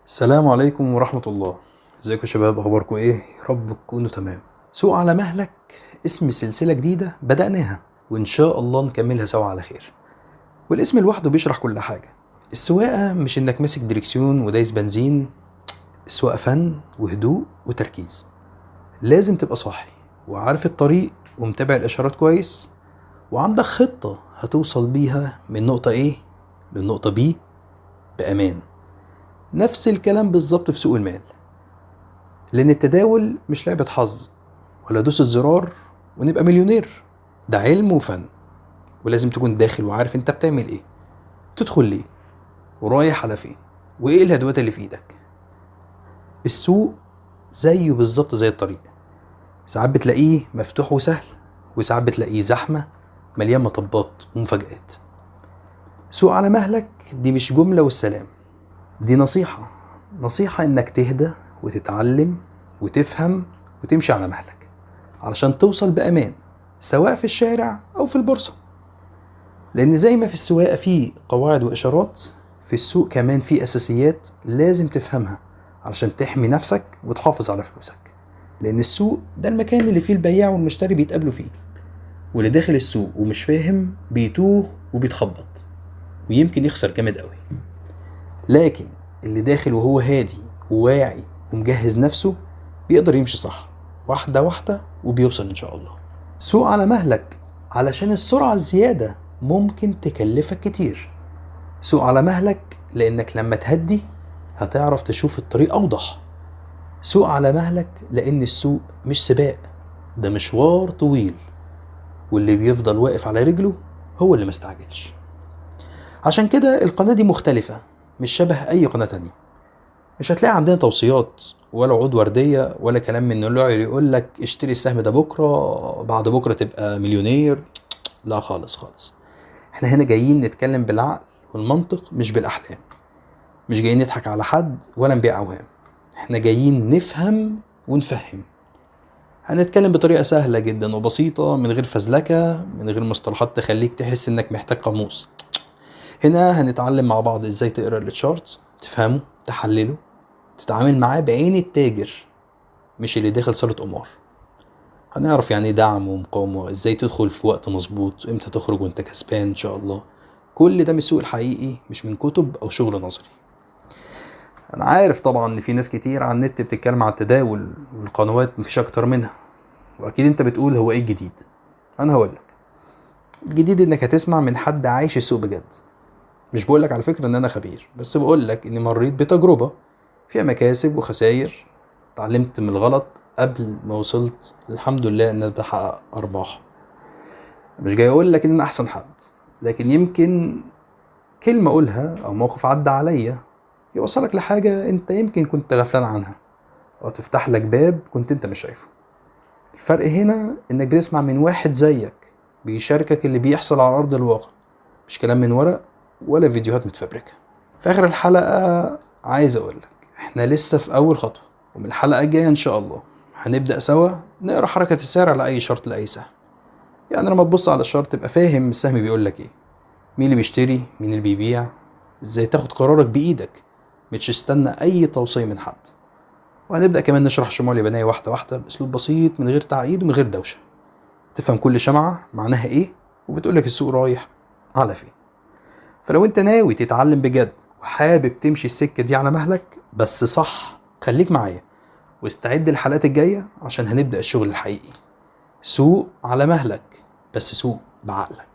السلام عليكم ورحمة الله. ازيكم يا شباب، اخباركم ايه؟ يا رب تكونوا تمام. سوق على مهلك اسم سلسلة جديدة بدأناها، وان شاء الله نكملها سوا على خير. والاسم لوحده بيشرح كل حاجة. السواقة مش انك ماسك دريكسيون ودايس بنزين، السواقة فن وهدوء وتركيز. لازم تبقى صاحي وعارف الطريق ومتابع الاشارات كويس، وعندك خطة هتوصل بيها من نقطة A للنقطة B بأمان. نفس الكلام بالظبط في سوق المال، لأن التداول مش لعبة حظ ولا دوسة زرار ونبقى مليونير. ده علم وفن، ولازم تكون داخل وعارف انت بتعمل ايه، تدخل ليه، ورايح على فين، وايه الهدوات اللي في ايدك. السوق زيه بالظبط زي الطريق، ساعات بتلاقيه مفتوح وسهل، وساعات بتلاقيه زحمة مليان مطبات ومفاجآت. سوق على مهلك دي مش جملة والسلام، دي نصيحة انك تهدى وتتعلم وتفهم وتمشي على مهلك علشان توصل بأمان، سواء في الشارع أو في البورصة. لأن زي ما في السواقة في قواعد وإشارات، في السوق كمان في أساسيات لازم تفهمها علشان تحمي نفسك وتحافظ على فلوسك. لأن السوق ده المكان اللي فيه البياع والمشتري بيتقابلوا فيه، واللي داخل السوق ومش فاهم بيتوه وبيتخبط ويمكن يخسر جامد قوي. لكن اللي داخل وهو هادي وواعي ومجهز نفسه بيقدر يمشي صح، واحدة واحدة، وبيوصل إن شاء الله. سوق على مهلك علشان السرعة الزيادة ممكن تكلفك كتير. سوق على مهلك لأنك لما تهدي هتعرف تشوف الطريق أوضح. سوق على مهلك لأن السوق مش سباق، ده مشوار طويل، واللي بيفضل واقف على رجله هو اللي مستعجلش. عشان كده القناة دي مختلفة، مش شبه أي قناة تانية. مش هتلاقي عندنا توصيات ولا عود وردية ولا كلام من النوع اللي يقول لك اشتري السهم ده بكرة بعد بكرة تبقى مليونير. لا خالص خالص. احنا هنا جايين نتكلم بالعقل والمنطق مش بالأحلام. مش جايين نضحك على حد ولا نبيع أوهام. احنا جايين نفهم ونفهم. هنتكلم بطريقة سهلة جدا وبسيطة، من غير فزلكة، من غير مصطلحات تخليك تحس انك محتاج قاموس. هنا هنتعلم مع بعض ازاي تقرأ التشارت، تفهمه، تحلله، تتعامل معاه بعين التاجر مش اللي داخل صالة قمار. هنعرف يعني دعم ومقاومة، ازاي تدخل في وقت مظبوط، وامتى تخرج وانت كسبان ان شاء الله. كل ده من السوق الحقيقي، مش من كتب او شغل نظري. انا عارف طبعا ان في ناس كتير على النت بتتكلم عن التداول والقنوات مفيش اكتر منها، واكيد انت بتقول هو ايه الجديد. انا هقولك الجديد انك هتسمع من حد عايش السوق بجد. مش بقولك على فكرة ان انا خبير، بس بقولك اني مريت بتجربة فيها مكاسب وخسائر. اتعلمت من الغلط قبل ما وصلت الحمد لله ان انا بحقق ارباح. مش جاي اقول لك ان انا احسن حد، لكن يمكن كلمة اقولها او موقف عدى عليا يوصلك لحاجة انت يمكن كنت غفلان عنها، او تفتح لك باب كنت انت مش شايفه. الفرق هنا انك بتسمع من واحد زيك بيشاركك اللي بيحصل على ارض الواقع، مش كلام من ورق ولا فيديوهات متفبركة. في اخر الحلقة عايز اقولك احنا لسه في اول خطوة، ومن الحلقة الجاية ان شاء الله هنبدأ سوا نقرأ حركة السعر على اي شرط لاي سهم. يعني لما تبص على الشرط تبقى فاهم السهم بيقولك ايه، مين اللي بيشتري، مين اللي بيبيع، ازاي تاخد قرارك بايدك، مش تستنى اي توصية من حد. وهنبدأ كمان نشرح الشموع اليابانية واحدة واحدة باسلوب بسيط من غير تعقيد ومن غير دوشة، تفهم كل شمعة معناها ايه وبتقولك السوق رايح على فين. فلو انت ناوي تتعلم بجد وحابب تمشي السكة دي على مهلك بس صح، خليك معايا واستعد الحلقات الجاية عشان هنبدأ الشغل الحقيقي. سوق على مهلك، بس سوق بعقلك.